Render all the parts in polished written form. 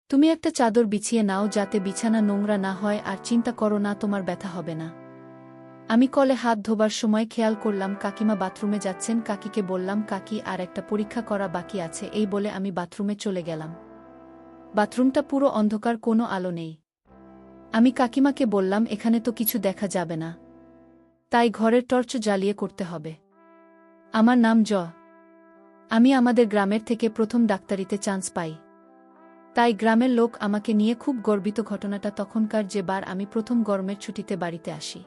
তুমি একটা চাদর বিছিয়ে নাও যাতে বিছানা নোংরা না হয়, আর চিন্তা করো না, তোমার ব্যথা হবে না। আমি কলে হাত ধোবার সময় খেয়াল করলাম কাকিমা বাথরুমে যাচ্ছেন। কাকিকে বললাম, কাকি, আর একটা পরীক্ষা করা বাকি আছে। এই বলে আমি বাথরুমে চলে গেলাম। বাথরুমটা পুরো অন্ধকার, কোনো আলো নেই। আমি কাকিমাকে বললাম, এখানে তো কিছু দেখা যাবে না, তাই ঘরের টর্চ জ্বালিয়ে করতে হবে। আমার নাম আমি আমাদের গ্রামের থেকে প্রথম ডাক্তারিতে চান্স পাই, তাই গ্রামের লোক আমাকে নিয়ে খুব গর্বিত। ঘটনাটা তখনকার, যে বার আমি প্রথম গরমের ছুটিতে বাড়িতে আসি।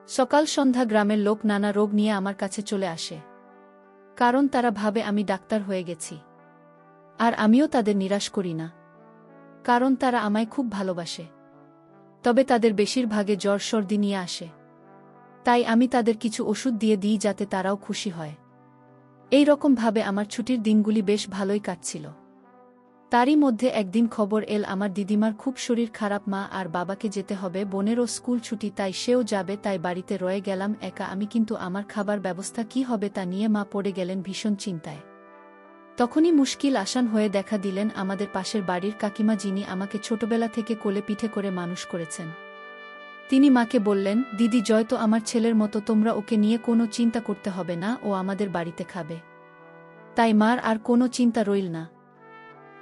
সকাল সন্ধ্যা গ্রামের লোক নানা রোগ নিয়ে আমার কাছে চলে আসে, কারণ তারা ভাবে আমি ডাক্তার হয়ে গেছি। আর আমিও তাদের নিরাশ করি না, কারণ তারা আমায় খুব ভালোবাসে। তবে তাদের বেশিরভাগে জ্বর সর্দি নিয়ে আসে, তাই আমি তাদের কিছু ওষুধ দিয়ে দিই যাতে তারাও খুশি হয়। এই রকমভাবে আমার ছুটির দিনগুলি বেশ ভালোই কাটছিল। তারই মধ্যে একদিন খবর এল আমার দিদিমার খুব শরীর খারাপ, মা আর বাবাকে যেতে হবে, বোনেরও স্কুল ছুটি, তাই সেও যাবে, তাই বাড়িতে রয়ে গেলাম একা আমি। কিন্তু আমার খাবার ব্যবস্থা কি হবে তা নিয়ে মা পড়ে গেলেন ভীষণ চিন্তায়। তখনই মুশকিল আসান হয়ে দেখা দিলেন আমাদের পাশের বাড়ির কাকিমা, যিনি আমাকে ছোটবেলা থেকে কোলে পিঠে করে মানুষ করেছেন। তিনি মাকে বললেন, দিদি, জয় তো আমার ছেলের মতো, তোমরা ওকে নিয়ে কোনো চিন্তা করতে হবে না, ও আমাদের বাড়িতে খাবে। তাই মার আর কোনো চিন্তা রইল না।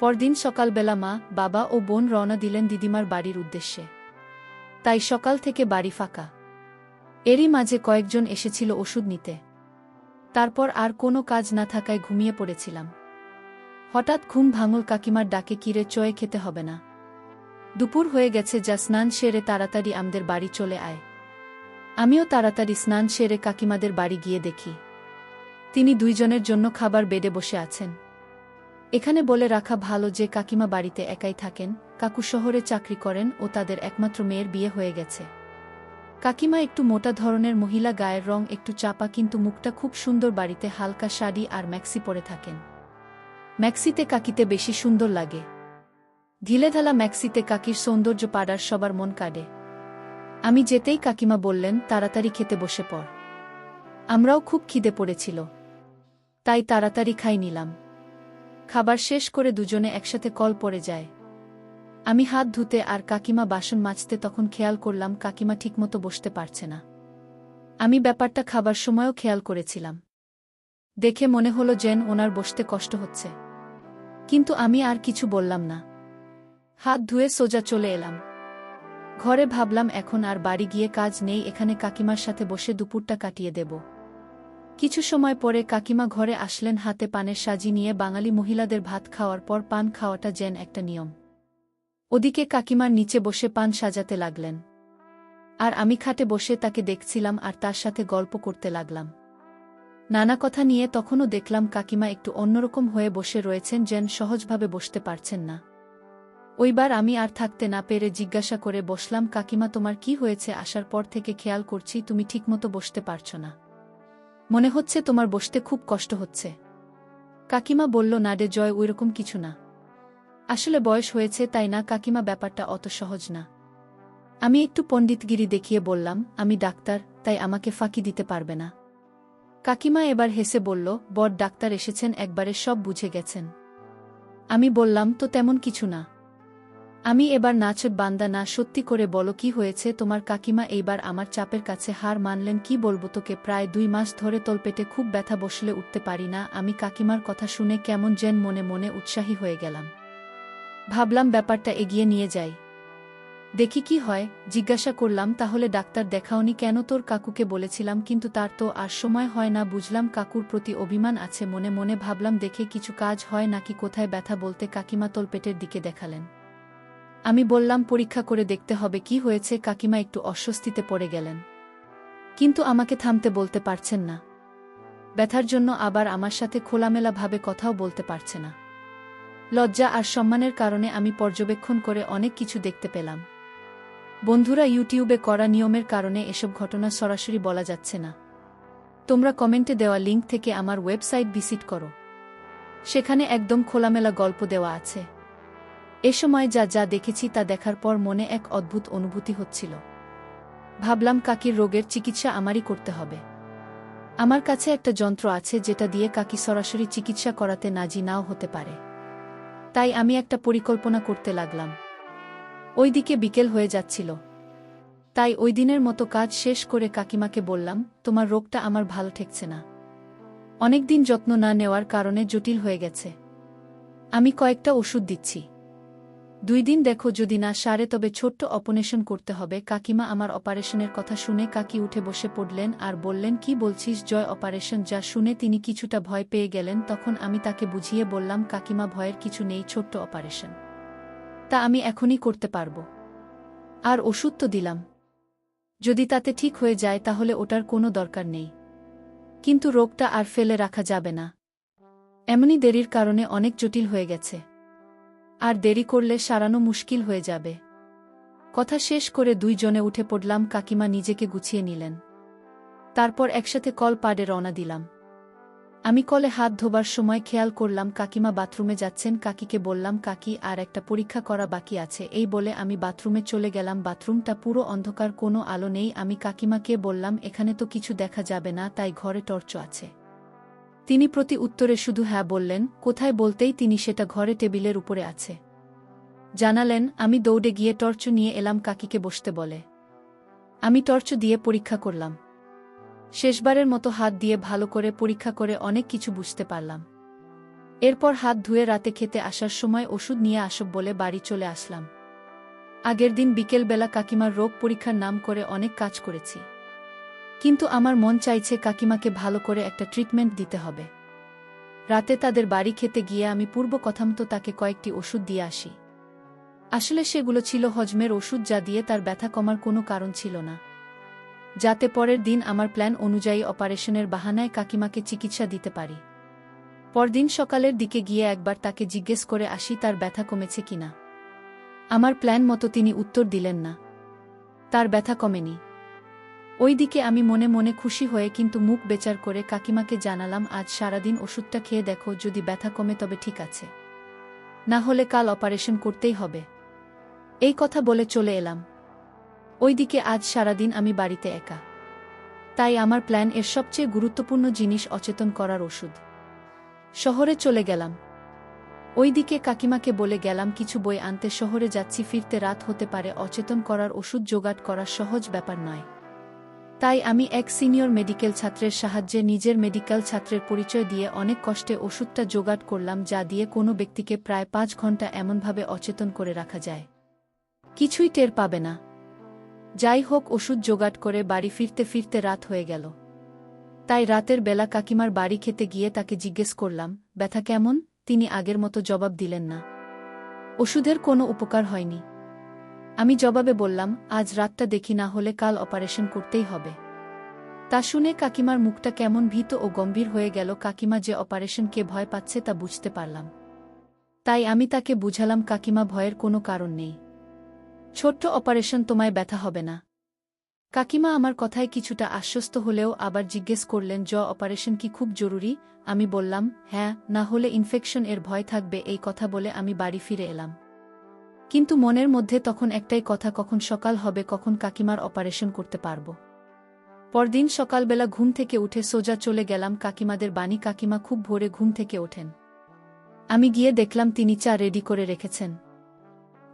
পরদিন সকালবেলা মা, বাবা ও বোন রওনা দিলেন দিদিমার বাড়ির উদ্দেশ্যে। তাই সকাল থেকে বাড়ি ফাঁকা। এরই মাঝে কয়েকজন এসেছিল ওষুধ নিতে। তারপর আর কোনো কাজ না থাকায় ঘুমিয়ে পড়েছিলাম। হঠাৎ ঘুম ভাঙল কাকিমার ডাকে, কিরে, চয়ে খেতে হবে না? দুপুর হয়ে গেছে, যা স্নান সেরে তাড়াতাড়ি আমাদের বাড়ি চলে আয়। আমিও তাড়াতাড়ি স্নান সেরে কাকিমাদের বাড়ি গিয়ে দেখি তিনি দুইজনের জন্য খাবার বেডে বসে আছেন। এখানে বলে রাখা ভালো যে কাকিমা বাড়িতে একাই থাকেন, কাকু শহরে চাকরি করেন ও তাদের একমাত্র মেয়ের বিয়ে হয়ে গেছে। কাকিমা একটু মোটা ধরনের মহিলা, গায়ের রং একটু চাপা, কিন্তু মুখটা খুব সুন্দর। বাড়িতে হালকা শাড়ি আর ম্যাক্সি পরে থাকেন। ম্যাক্সিতে কাকিতে বেশি সুন্দর লাগে। ঢিলেঢালা ম্যাক্সিতে কাকির সৌন্দর্য পাড়ার সবার মন কাড়ে। আমি যেতেই কাকিমা বললেন, তাড়াতাড়ি খেতে বসে পড়। আমরাও খুব খিদে পড়েছিল, তাই তাড়াতাড়ি খাই নিলাম। খাবার শেষ করে দুজনে একসাথে কল পড়ে যায়। আমি হাত ধুতে আর কাকিমা বাসন মাজতে, তখন খেয়াল করলাম কাকিমা ঠিকমতো বসতে পারছে না। আমি ব্যাপারটা খাবার সময়ও খেয়াল করেছিলাম। দেখে মনে হলো যেন ওনার বসতে কষ্ট হচ্ছে, কিন্তু আমি আর কিছু বললাম না। হাত ধুয়ে সোজা চলে এলাম ঘরে। ভাবলাম এখন আর বাড়ি গিয়ে কাজ নেই, এখানে কাকিমার সাথে বসে দুপুরটা কাটিয়ে দেব। কিছু সময় পরে কাকিমা ঘরে আসলেন হাতে পানের সাজি নিয়ে। বাঙালি মহিলাদের ভাত খাওয়ার পর পান খাওয়াটা যেন একটা নিয়ম। ওদিকে কাকিমার নিচে বসে পান সাজাতে লাগলেন, আর আমি খাটে বসে তাকে দেখছিলাম আর তার সাথে গল্প করতে লাগলাম নানা কথা নিয়ে। তখনও দেখলাম কাকিমা একটু অন্যরকম হয়ে বসে রয়েছেন, যেন সহজভাবে বসতে পারছেন না। ওইবার আমি আর থাকতে না পেরে জিজ্ঞাসা করে বসলাম, কাকিমা, তোমার কি হয়েছে? আসার পর থেকে খেয়াল করছি তুমি ঠিকমতো বসতে পারছো না, মনে হচ্ছে তোমার বসতে খুব কষ্ট হচ্ছে। কাকিমা বলল, না রে জয়, ওইরকম কিছু না, আসলে বয়স হয়েছে তাই। না কাকিমা, ব্যাপারটা অত সহজ না। আমি একটু পণ্ডিতগিরি দেখিয়ে বললাম, আমি ডাক্তার, তাই আমাকে ফাঁকি দিতে পারবে না। কাকিমা এবার হেসে বলল, বড় ডাক্তার এসেছেন, একবারে সব বুঝে গেছেন। আমি বললাম, তো তেমন কিছু না। আমি এবার নাচট বান্দা না, সত্যি করে বলো কি হয়েছে তোমার? কাকিমা এইবার আমার চাপের কাছে হার মানলেন। কি বলবো তোকে, প্রায় 2 মাস ধরে তলপেটে খুব ব্যথা, বসলে উঠতে পারি না। আমি কাকিমার কথা শুনে কেমন যেন মনে মনে উৎসাহী হয়ে গেলাম। ভাবলাম ব্যাপারটা এগিয়ে নিয়ে যাই, দেখি কি হয়। জিজ্ঞাসা করলাম, তাহলে ডাক্তার দেখাওনি কেন? তোর কাকুকে বলেছিলাম, কিন্তু তার তো আর সময় হয় না। বুঝলাম কাকুর প্রতি অভিমান আছে। মনে মনে ভাবলাম, দেখে কিছু কাজ হয় নাকি। কোথায় ব্যথা? বলতে কাকিমা তলপেটের দিকে দেখালেন। আমি বললাম, পরীক্ষা করে দেখতে হবে কি হয়েছে। কাকিমা একটু অস্বস্তিতে পড়ে গেলেন, কিন্তু আমাকে থামতে বলতে পারছেন না। ব্যথার জন্য আবার আমার সাথে খোলামেলাভাবে কথাও বলতে পারছে না। লজ্জা আর সম্মানের কারণে আমি পর্যবেক্ষণ করে অনেক কিছু দেখতে পেলাম। বন্ধুরা, ইউটিউবে করা নিয়মের কারণে এসব ঘটনা সরাসরি বলা যাচ্ছে না। তোমরা কমেন্টে দেওয়া লিঙ্ক থেকে আমার ওয়েবসাইট ভিজিট করো, সেখানে একদম খোলামেলা গল্প দেওয়া আছে। এ সময় যা যা দেখেছি তা দেখার পর মনে এক অদ্ভুত অনুভূতি হচ্ছিল। ভাবলাম, কাকির রোগের চিকিৎসা আমারই করতে হবে। আমার কাছে একটা যন্ত্র আছে যেটা দিয়ে কাকি সরাসরি চিকিৎসা করাতে নাজি নাও হতে পারে। তাই আমি একটা পরিকল্পনা করতে লাগলাম। ওইদিকে বিকেল হয়ে যাচ্ছিল। তাই ওই দিনের মতো কাজ শেষ করে কাকিমাকে বললাম, তোমার রোগটা আমার ভালো ঠেকছে না। অনেকদিন যত্ন না নেওয়ার কারণে জটিল হয়ে গেছে। আমি কয়েকটা ওষুধ দিচ্ছি। 2 দিন দেখো, যদি না সারে তবে ছোট্ট অপারেশন করতে হবে। কাকিমা আমার অপারেশনের কথা শুনে কাকি উঠে বসে পড়লেন আর বললেন, কি বলছিস জয়, অপারেশন? যা শুনে তিনি কিছুটা ভয় পেয়ে গেলেন। তখন আমি তাকে বুঝিয়ে বললাম, কাকিমা ভয়ের কিছু নেই, ছোট্ট অপারেশন। তা আমি এখনই করতে পারব। আর ওষুধ তো দিলাম। যদি তাতে ঠিক হয়ে যায় তাহলে ওটার কোনো দরকার নেই। কিন্তু রোগটা আর ফেলে রাখা যাবে না। এমনি দেরির কারণে অনেক জটিল হয়ে গেছে। আর দেরি করলে সারানো মুশকিল হয়ে যাবে। কথা শেষ করে 2 জনে উঠে পড়লাম। কাকিমা নিজেকে গুছিয়ে নিলেন। তারপর একসাথে কল পাড়ে রওনা দিলাম। আমি কলে হাত ধোবার সময় খেয়াল করলাম কাকিমা বাথরুমে যাচ্ছেন। কাকিকে বললাম, কাকি আর একটা পরীক্ষা করা বাকি আছে। এই বলে আমি বাথরুমে চলে গেলাম। বাথরুমটা পুরো অন্ধকার, কোনো আলো নেই। আমি কাকিমাকে বললাম, এখানে তো কিছু দেখা যাবে না, তাই ঘরে টর্চ আছে? তিনি প্রতি উত্তরে শুধু হ্যাঁ বললেন। কোথায় বলতেই তিনি সেটা ঘরে টেবিলের উপরে আছে জানালেন। আমি দৌড়ে গিয়ে টর্চ নিয়ে এলাম, কাকিকে বসতে বলে আমি টর্চ দিয়ে পরীক্ষা করলাম। শেষবারের মতো হাত দিয়ে ভালো করে পরীক্ষা করে অনেক কিছু বুঝতে পারলাম। এরপর হাত ধুয়ে রাতে খেতে আসার সময় ওষুধ নিয়ে আসব বলে বাড়ি চলে আসলাম। আগের দিন বিকেলবেলা কাকিমার রোগ পরীক্ষার নাম করে অনেক কাজ করেছি, কিন্তু আমার মন চাইছে কাকিমাকে ভালো করে একটা ট্রিটমেন্ট দিতে হবে। রাতে তাদের বাড়ি খেতে গিয়ে আমি পূর্ব কথামতো তাকে কয়েকটি ওষুধ দিয়ে আসি। আসলে সেগুলো ছিল হজমের ওষুধ, যা দিয়ে তার ব্যথা কমার কোনো কারণ ছিল না, যাতে পরের দিন আমার প্ল্যান অনুযায়ী অপারেশনের বাহানায় কাকিমাকে চিকিৎসা দিতে পারি। পরদিন সকালের দিকে গিয়ে একবার তাকে জিজ্ঞেস করে আসি তার ব্যথা কমেছে কিনা। আমার প্ল্যান মতো তিনি উত্তর দিলেন না, তার ব্যথা কমেনি। ওইদিকে আমি মনে মনে খুশি হয়ে কিন্তু মুখ বেচার করে কাকিমাকে জানালাম, আজ সারাদিন ওষুধটা খেয়ে দেখো, যদি ব্যথা কমে তবে ঠিক আছে, না হলে কাল অপারেশন করতেই হবে। এই কথা বলে চলে এলাম। ওইদিকে আজ সারাদিন আমি বাড়িতে একা। তাই আমার প্ল্যান এর সবচেয়ে গুরুত্বপূর্ণ জিনিস অচেতন করার ওষুধ। শহরে চলে গেলাম। ওইদিকে কাকিমাকে বলে গেলাম কিছু বই আনতে, শহরে যাচ্ছি, ফিরতে রাত হতে পারে, অচেতন করার ওষুধ জোগাড় করা সহজ ব্যাপার নয়। তাই আমি এক সিনিয়র মেডিকেল ছাত্রের সাহায্যে নিজের মেডিকেল ছাত্রের পরিচয় দিয়ে অনেক কষ্টে ওষুধটা জোগাড় করলাম, যা দিয়ে কোনো ব্যক্তিকে প্রায় 5 ঘন্টা এমনভাবে অচেতন করে রাখা যায়, কিছুই টের পাবে না। যাই হোক, ওষুধ জোগাড় করে বাড়ি ফিরতে ফিরতে রাত হয়ে গেল। তাই রাতের বেলা কাকিমার বাড়ি খেতে গিয়ে তাকে জিজ্ঞেস করলাম, ব্যথা কেমন? তিনি আগের মতো জবাব দিলেন না। ওষুধের কোনো উপকার হয়নি। আমি জবাবে বললাম, আজ রাতটা দেখি, না হলে কাল অপারেশন করতেই হবে। তা শুনে কাকিমার মুখটা কেমন ভীত ও গম্ভীর হয়ে গেল। কাকিমা যে অপারেশনকে ভয় পাচ্ছে তা বুঝতে পারলাম। তাই আমি তাকে বুঝালাম, কাকিমা ভয়ের কোনো কারণ নেই, ছোট্ট অপারেশন, তোমায় ব্যথা হবে না। কাকিমা আমার কথায় কিছুটা আশ্বস্ত হলেও আবার জিজ্ঞেস করলেন, অপারেশন কি খুব জরুরি? আমি বললাম, হ্যাঁ, না হলে ইনফেকশন এর ভয় থাকবে। এই কথা বলে আমি বাড়ি ফিরে এলাম। কিন্তু মনের মধ্যে তখন একটাই কথা, কখন সকাল হবে, কখন কাকিমার অপারেশন করতে পারব। পরদিন সকালবেলা ঘুম থেকে উঠে সোজা চলে গেলাম কাকিমাদের বাড়ি। কাকিমা খুব ভোরে ঘুম থেকে ওঠেন। আমি গিয়ে দেখলাম তিনি চা রেডি করে রেখেছেন।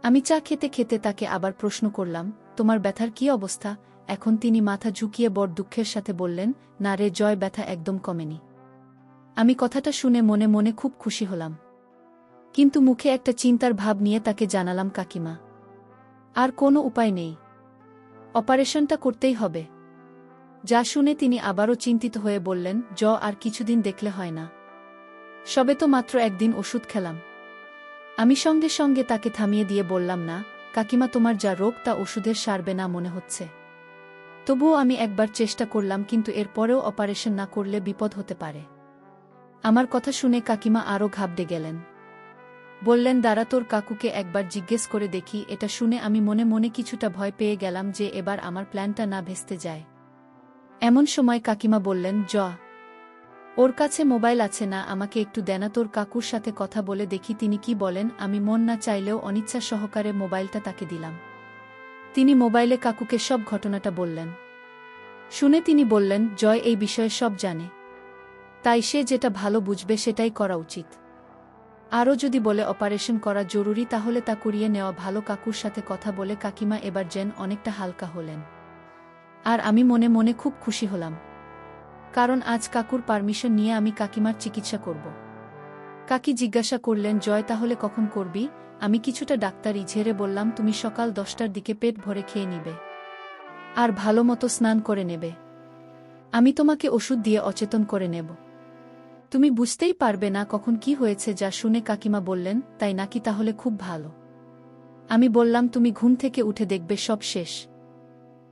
আমি চা খেতে খেতে তাকে আবার প্রশ্ন করলাম, তোমার ব্যথার কি অবস্থা এখন? তিনি মাথা ঝুঁকিয়ে বড় দুঃখের সাথে বললেন, না রে জয়, ব্যথা একদম কমেনি। আমি কথাটা শুনে মনে মনে খুব খুশি হলাম, কিন্তু মুখে একটা চিন্তার ভাব নিয়ে তাকে জানালাম, কাকিমা, আর কোনো উপায় নেই, অপারেশনটা করতেই হবে। যা শুনে তিনি আবারও চিন্তিত হয়ে বললেন, আর কিছুদিন দেখলে হয় না? সবে তো মাত্র একদিন ওষুধ খেলাম। আমি সঙ্গে সঙ্গে তাকে থামিয়ে দিয়ে বললাম, না কাকিমা, তোমার যা রোগ তা ওষুধের সারবে না মনে হচ্ছে। তবুও আমি একবার চেষ্টা করলাম, কিন্তু এরপরেও অপারেশন না করলে বিপদ হতে পারে। আমার কথা শুনে কাকিমা আরও ঘাবড়ে গেলেন। বললেন, দাঁড়া, তোর কাকুকে একবার জিজ্ঞেস করে দেখি। এটা শুনে আমি মনে মনে কিছুটা ভয় পেয়ে গেলাম যে এবার আমার প্ল্যানটা না ভেস্তে যায়। এমন সময় কাকিমা বললেন, ওর কাছে মোবাইল আছে না? আমাকে একটু দেনা, তোর কাকুর সাথে কথা বলে দেখি তিনি কি বলেন। আমি মন না চাইলেও অনিচ্ছা সহকারে মোবাইলটা তাকে দিলাম। তিনি মোবাইলে কাকুকে সব ঘটনাটা বললেন। শুনে তিনি বললেন, এই বিষয়ে সব জানে, তাই সে যেটা ভালো বুঝবে সেটাই করা উচিত। আরও যদি বলে অপারেশন করা জরুরি তাহলে তা করিয়ে নেওয়া ভালো। কাকুর সাথে কথা বলে কাকিমা এবার যেন অনেকটা হালকা হলেন। আর আমি মনে মনে খুব খুশি হলাম, কারণ আজ কাকুর পারমিশন নিয়ে আমি কাকিমার চিকিৎসা করব। কাকি জিজ্ঞাসা করলেন, জয় তাহলে কখন করবি? আমি কিছুটা ডাক্তারি ঝেড়ে বললাম, তুমি সকাল 10টার দিকে পেট ভরে খেয়ে নিবে আর ভালো মতো স্নান করে নেবে। আমি তোমাকে ওষুধ দিয়ে অচেতন করে নেব, তুমি বুঝতেই পারবে না কখন কি হয়েছে। যা শুনে কাকিমা বললেন, তাই নাকি, তাহলে খুব ভালো। আমি বললাম, তুমি ঘুম থেকে উঠে দেখবে সব শেষ।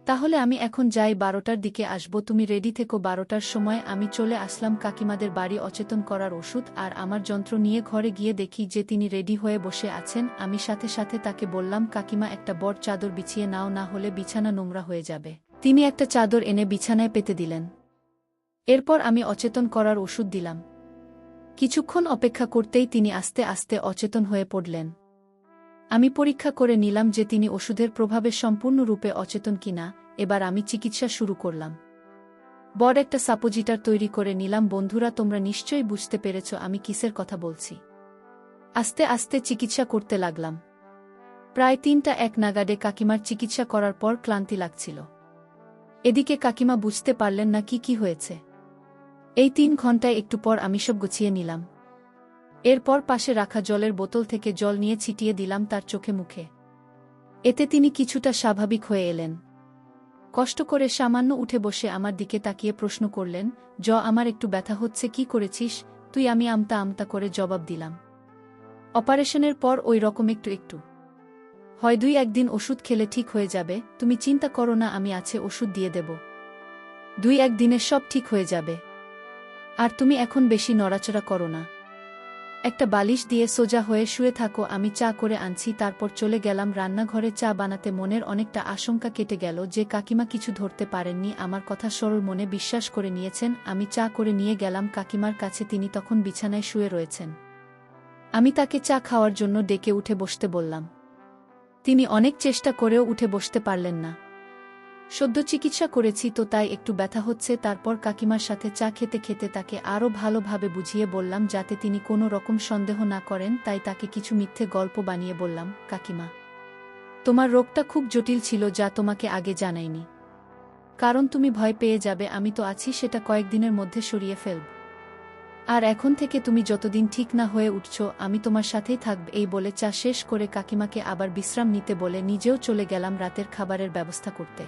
তাহলে আমি এখন যাই, 12টার দিকে আসব, তুমি রেডি থেকো। 12টার সময় আমি চলে আসলাম কাকিমাদের বাড়ি অচেতন করার ওষুধ আর আমার যন্ত্র নিয়ে। ঘরে গিয়ে দেখি যে তিনি রেডি হয়ে বসে আছেন। আমি সাথে সাথে তাকে বললাম, কাকিমা একটা বড় চাদর বিছিয়ে নাও, না হলে বিছানা নোংরা হয়ে যাবে। তিনি একটা চাদর এনে বিছানায় পেতে দিলেন। এরপর আমি অচেতন করার ওষুধ দিলাম। কিছুক্ষণ অপেক্ষা করতেই তিনি আস্তে আস্তে অচেতন হয়ে পড়লেন। আমি পরীক্ষা করে নিলাম যে তিনি ওষুধের প্রভাবে সম্পূর্ণরূপে অচেতন কিনা। এবার আমি চিকিৎসা শুরু করলাম। বড় একটা সাপোজিটার তৈরি করে নিলাম। বন্ধুরা, তোমরা নিশ্চয়ই বুঝতে পেরেছ আমি কিসের কথা বলছি। আস্তে আস্তে চিকিৎসা করতে লাগলাম। প্রায় 3টা 1 নাগাদে কাকিমার চিকিৎসা করার পর ক্লান্তি লাগছিল। এদিকে কাকিমা বুঝতে পারলেন না কি হয়েছে। এই 3 ঘন্টায় একটু পর আমি সব গুছিয়ে নিলাম। এরপর পাশে রাখা জলের বোতল থেকে জল নিয়ে ছিটিয়ে দিলাম তার চোখে মুখে। এতে তিনি কিছুটা স্বাভাবিক হয়ে এলেন। কষ্ট করে সামান্য উঠে বসে আমার দিকে তাকিয়ে প্রশ্ন করলেন, আমার একটু ব্যথা হচ্ছে, কি করেছিস তুই? আমি আমতা আমতা করে জবাব দিলাম, অপারেশনের পর ওই রকম একটু একটু হয়, 2-1 দিন ওষুধ খেলে ঠিক হয়ে যাবে, তুমি চিন্তা করো না, আমি আছে, ওষুধ দিয়ে দেব, 2-1 দিনে সব ঠিক হয়ে যাবে। আর তুমি এখন বেশি নড়াচড়া করো না, একটা বালিশ দিয়ে সোজা হয়ে শুয়ে থাকো, আমি চা করে আনছি। তারপর চলে গেলাম রান্নাঘরে চা বানাতে। মনের অনেকটা আশঙ্কা কেটে গেল যে কাকিমা কিছু ধরতে পারেননি, আমার কথা সরল মনে বিশ্বাস করে নিয়েছেন। আমি চা করে নিয়ে গেলাম কাকিমার কাছে। তিনি তখন বিছানায় শুয়ে রয়েছেন। আমি তাকে চা খাওয়ার জন্য ডেকে উঠে বসতে বললাম। তিনি অনেক চেষ্টা করেও উঠে বসতে পারলেন না। সদ্য চিকিৎসা করেছি তো, তাই একটু ব্যথা হচ্ছে। তারপর কাকিমার সাথে চা খেতে খেতে তাকে আরও ভালোভাবে বুঝিয়ে বললাম যাতে তিনি কোনো রকম সন্দেহ না করেন। তাই তাকে কিছু মিথ্যে গল্প বানিয়ে বললাম, কাকিমা, তোমার রোগটা খুব জটিল ছিল, যা তোমাকে আগে জানাইনি। কারণ তুমি ভয় পেয়ে যাবে, আমি তো আছি, সেটা কয়েকদিনের মধ্যে সরিয়ে ফেলব। আর এখন থেকে তুমি যতদিন ঠিক না হয়ে উঠছ, আমি তোমার সাথেই থাকব। এই বলে চা শেষ করে কাকিমাকে আবার বিশ্রাম নিতে বলে নিজেও চলে গেলাম রাতের খাবারের ব্যবস্থা করতে।